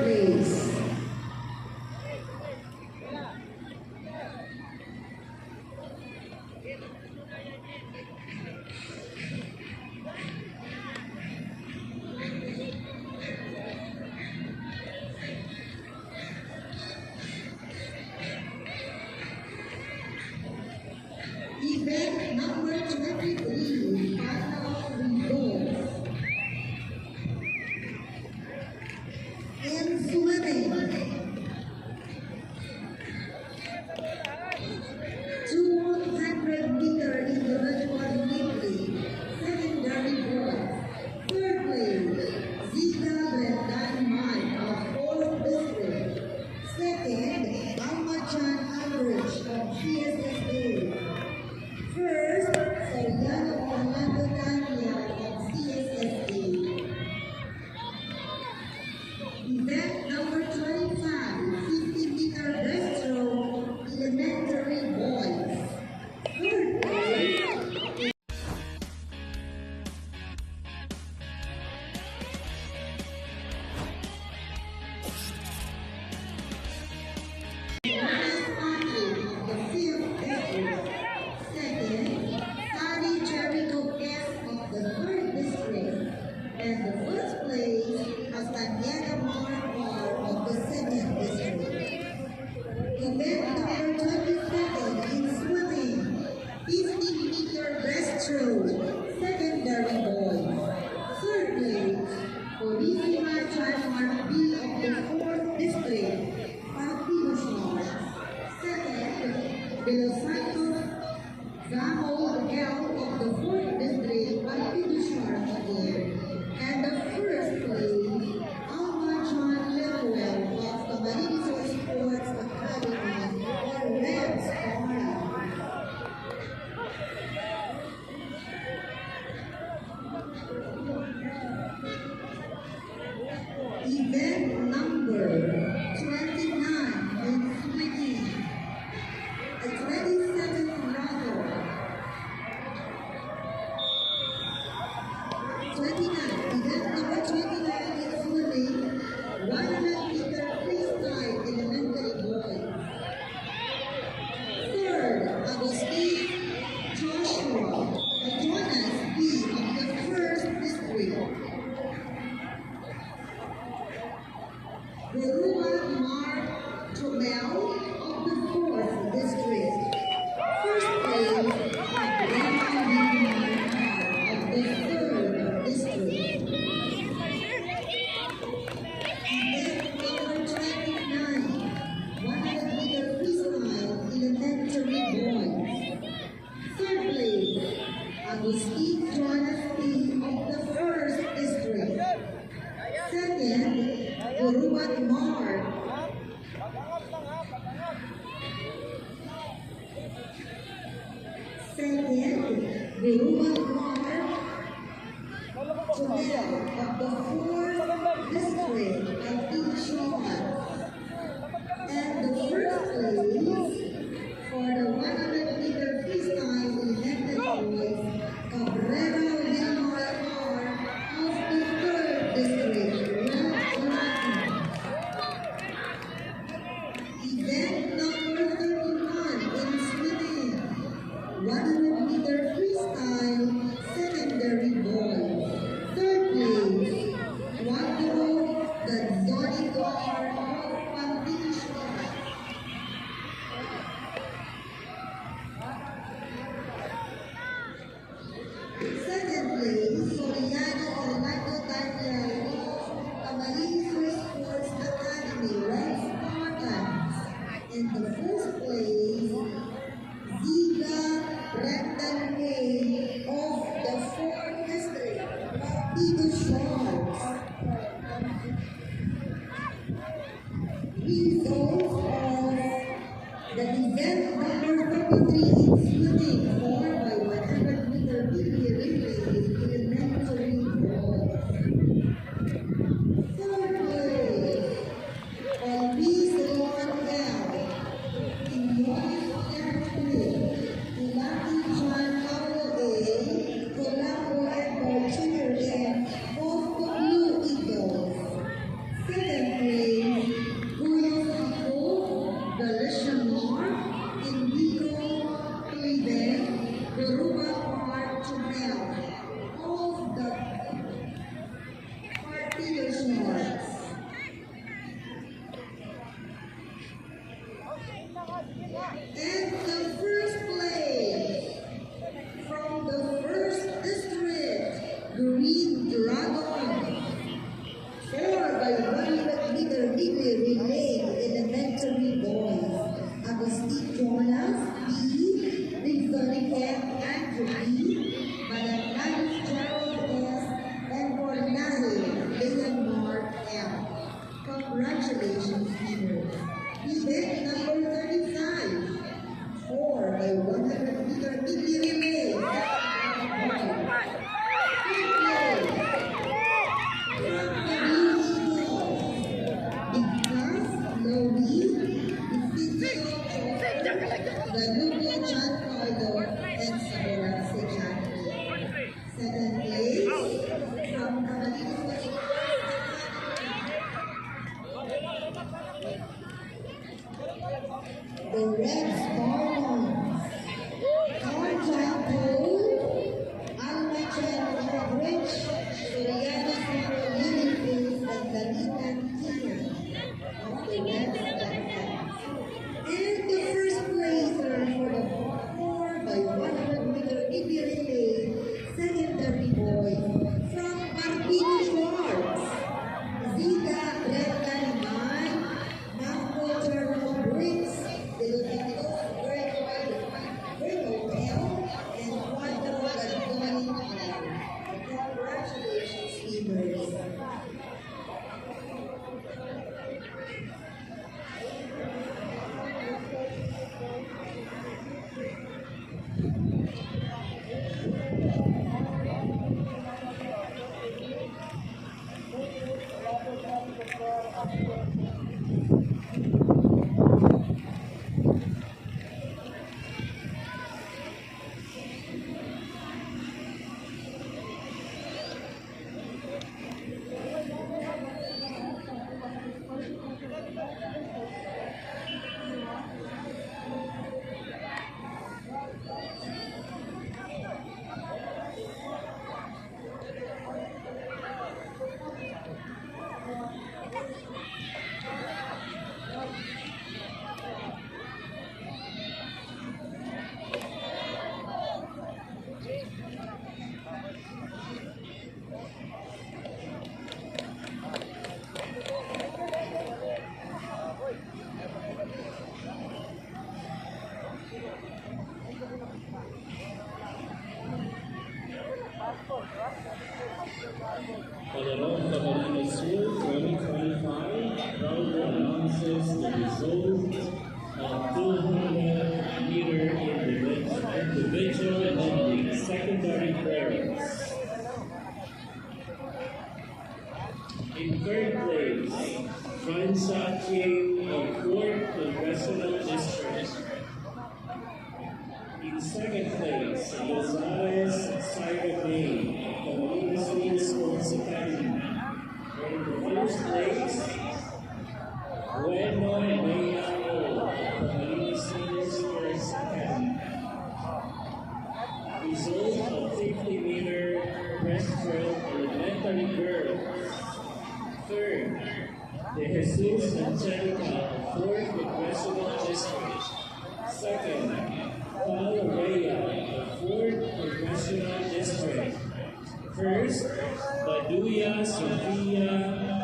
place. Event number 23, final results. In swimming, 200-meter individual medley, secondary boys. Third place, Zika Brendan Mike of 4th District. Second, Almachan Average of CSSA. First, Soriano Orlando Daniel of CSSA. Event number 25, 50-meter breaststroke, elementary boys. Third place, Patrick of the 5th District. Second, Sally Jericho S of the 3rd District. And the first place, Castañeda Mar of the 2nd District. Event number 27 in swimming, 50-meter breaststroke, secondary boys. Third place, Orissima Charmar B of the 4th District, Partidos. Second, De Los Santos Zamo L of the 4th District, Partidos again. And the first place, Alma John Lemuel of the Marisol Sports Academy, or Red Star. Event number 29 in swimming, a 27th level. 29, event number 29 in swimming, 100-meter freestyle elementary boys. Third, Agustin Joshua Jonas B of the 1st District. Berua Mark Tomel of the 4th District. First place, Abraham Villamar of the 3rd District. Event number 29, 100-meter freestyle elementary boys. Third place, Agustin Jonas P of the 1st District. Second, Urubat Mar. Second, Urubat Mar of the 4th District of Ichon. And the first place for the 100-meter freestyle elementary boys, Cabrera Villamar of the 3rd District. Event number 31 in swimming, 100-meter freestyle, secondary boys. Third place, Juan Gazzonigar of Pantish. Second place, Soriano Orlando Daniel of Camarines Sports Academy, Red Spartans. In the first place, Zika Brendan May of the 4th District, Partidos Sharks. Results of the event number 33 in swimming, 4 by 100-meter relay is elementary boys. Third place, Elvis Leonel in North Airfield, Ilati John Paulo A, Colombo Airport Children of the Blue Eagles. Second place, Agustin Jonas, B. Rigzonic M. Andrew B. Mananalis Gerald S. and Bornase Leonard M. Congratulations, winners. Event number 35. 4 by 100-meter relay relay. Ranugo Giancarlo and Sabora Sejani. Second place from Camarines the Red Spartans. Arjan Cole, Almachan Rich, Soriano Saro Lilies, and Lalitan Tina of the Red Spartans. And the first placer for the 4 by 100-meter relay secondary boy from Martino Schwartz, Zita Brenda Liman, Marco Gerald Briggs, Delotito Virgo Bell, and Quadro Gadoni. Congratulations, winners. Calderon Camarines Sur 2025 round announces the result of 200-meter individual and secondary pairs. In third place, Franza King of 4th Congressional District. In second place, Gonzalez Syra May of Camarines Sports Academy. In the first place, Bueno Mayao of Camarines Sports Academy. Result of 50-meter breaststroke elementary girls. Third, De Jesus Angelica of 4th Congressional District. Second, Paula Rhea of 4th Congressional District. First, Baduya Sofia